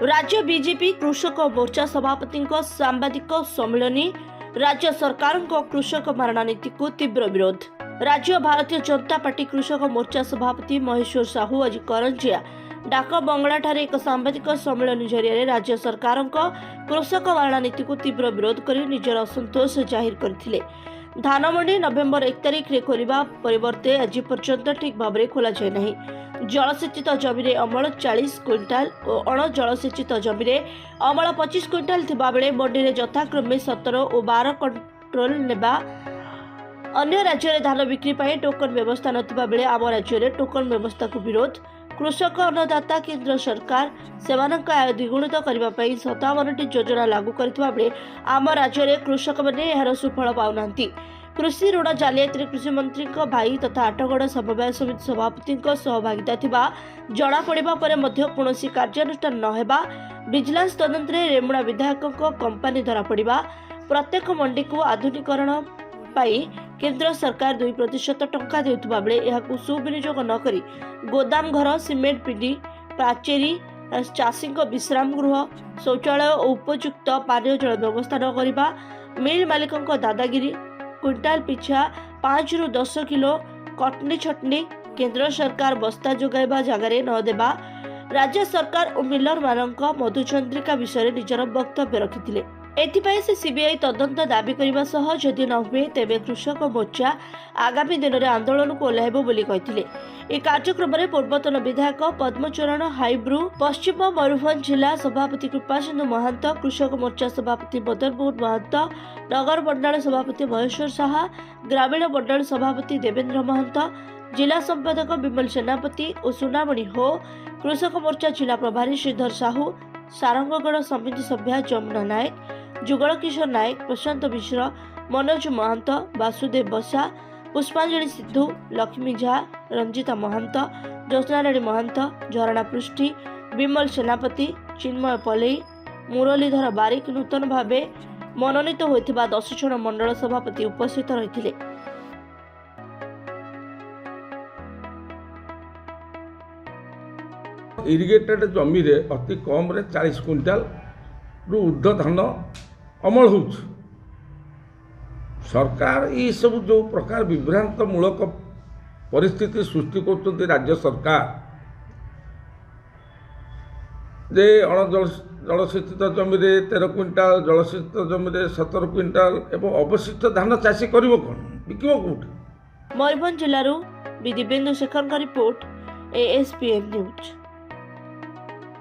राज्य बीजेपी कृषक मोर्चा सभापति सांबादिक सम्मेलन राज्य सरकार कृषक मारणा नीति को तीव्र विरोध। राज्य भारतीय जनता पार्टी कृषक मोर्चा सभापति महेश्वर साहू आज करंजिया डाक बंगला एक सांबादिक सम्मेलन जरिए राज्य सरकार कृषक मारणा नीति को तीव्र विरोध कर निजर असंतोष जाहिर करथिले। धान मंडी नवेम्बर 1 तारिख रे खोलिबा परिवर्ते आज पर्यंत ठीक भाव में खोला जाए नहीं। जलसेचित जमी में अमल 40 क्विंटाल और अण जलसेचित जमी में अमल 25 क्विंटाल थिबा बेले मंडी में यथाक्रमे 17 और 12 कंट्रोल नेबा। अन्य राज्य में धान बिक्री पर टोकन व्यवस्था नथिबा बेले आम राज्य में टोकन व्यवस्था को विरोध। कृषक अन्नदाता केंद्र सरकार सेमानक आय द्विगुणित करने 57टी योजना लागू करथिबा बेले आम राज्य में कृषक मैंने यार सुफल पाउनांती। कृषि ऋण जालियाती कृषि मंत्री भाई तथा आठगड़ समवाय समिति सभापति सहभागिता थिबा जणा पड़िबा परे मध्य कोनोसी कार्यानुष्ठान न हेबा। विजिलेंस तदंत रे रेमुणा विधायक कंपनी धरा पड़िबा। प्रत्येक मंडी को आधुनिकरण पाई केंद्र सरकार 2% टंका देउथबा बेले एहाकु सुविनियोग न करी गोदाम घर सीमेंट पिंडी प्राचेरी चाषी विश्राम गृह शौचालय और उपयुक्त पानीय जल व्यवस्था न करिबा। मिल मालिकों दादागिरी क्विंटाल पिछा 5 ରୁ 10 किलो कटनी छटनी केंद्र सरकार बस्ता जोगाइबा जगार न देबा। राज्य सरकार और मिलर मानक मधुचंद्रिका विषय निजर वक्तव्य रखिथिले। एथिपाई से सीबीआई तदंत दाबी करने सह जदि न हुए तेबे कृषक मोर्चा आगामी दिन में आंदोलन को ओह्लाइब बोली कहिथिले। ए कार्यक्रम में पूर्वतन विधायक पद्मचरण हाइब्रू पश्चिम मयूरभंज जिला सभापति कृपासिंधु महांत कृषक मोर्चा सभापति मदनमोहन महांत नगर मंडल सभापति महेश्वर साहा ग्रामीण मंडल सभापति देवेंद्र महांत जिला संपादक विमल सेनापति और सुनामणि हो कृषक मोर्चा जिला प्रभारी श्रीधर साहू सारंगगढ़ समिति सभ्या जमुना नायक जुगल किशोर नायक प्रशांत मिश्र मनोज महंत वासुदेव बसा पुष्पांजलि सिद्धू लक्ष्मी झा रंजिता महंत ज्योत्नाराणी महंत झरणा पृष्टि विमल सेनापति चिन्मय पलई मुरलीधर बारिक नूतन भाव मनोनीत होइथिबा 10 जन मंडल सभापति उपस्थित रहिथिले। इरिगेटेड जमी रे अति कम रे 40 क्विंटाल रु ऊर्ध्व धान अमल हो। सरकार ये सब जो प्रकार विभ्रांत मूलक परिस्थिति सृष्टि कर राज्य सरकार जे अण जलसेचित जमी रे 13 क्विंटाल जलसेचित जमी रे 17 क्विंटाल एवं अवशिष्ट धान चाषी करिवो कोन बिकिबो कोठी। मयूरभंज जिल्लारू दिव्येन्दु शेखर का रिपोर्ट ASPN न्यूज।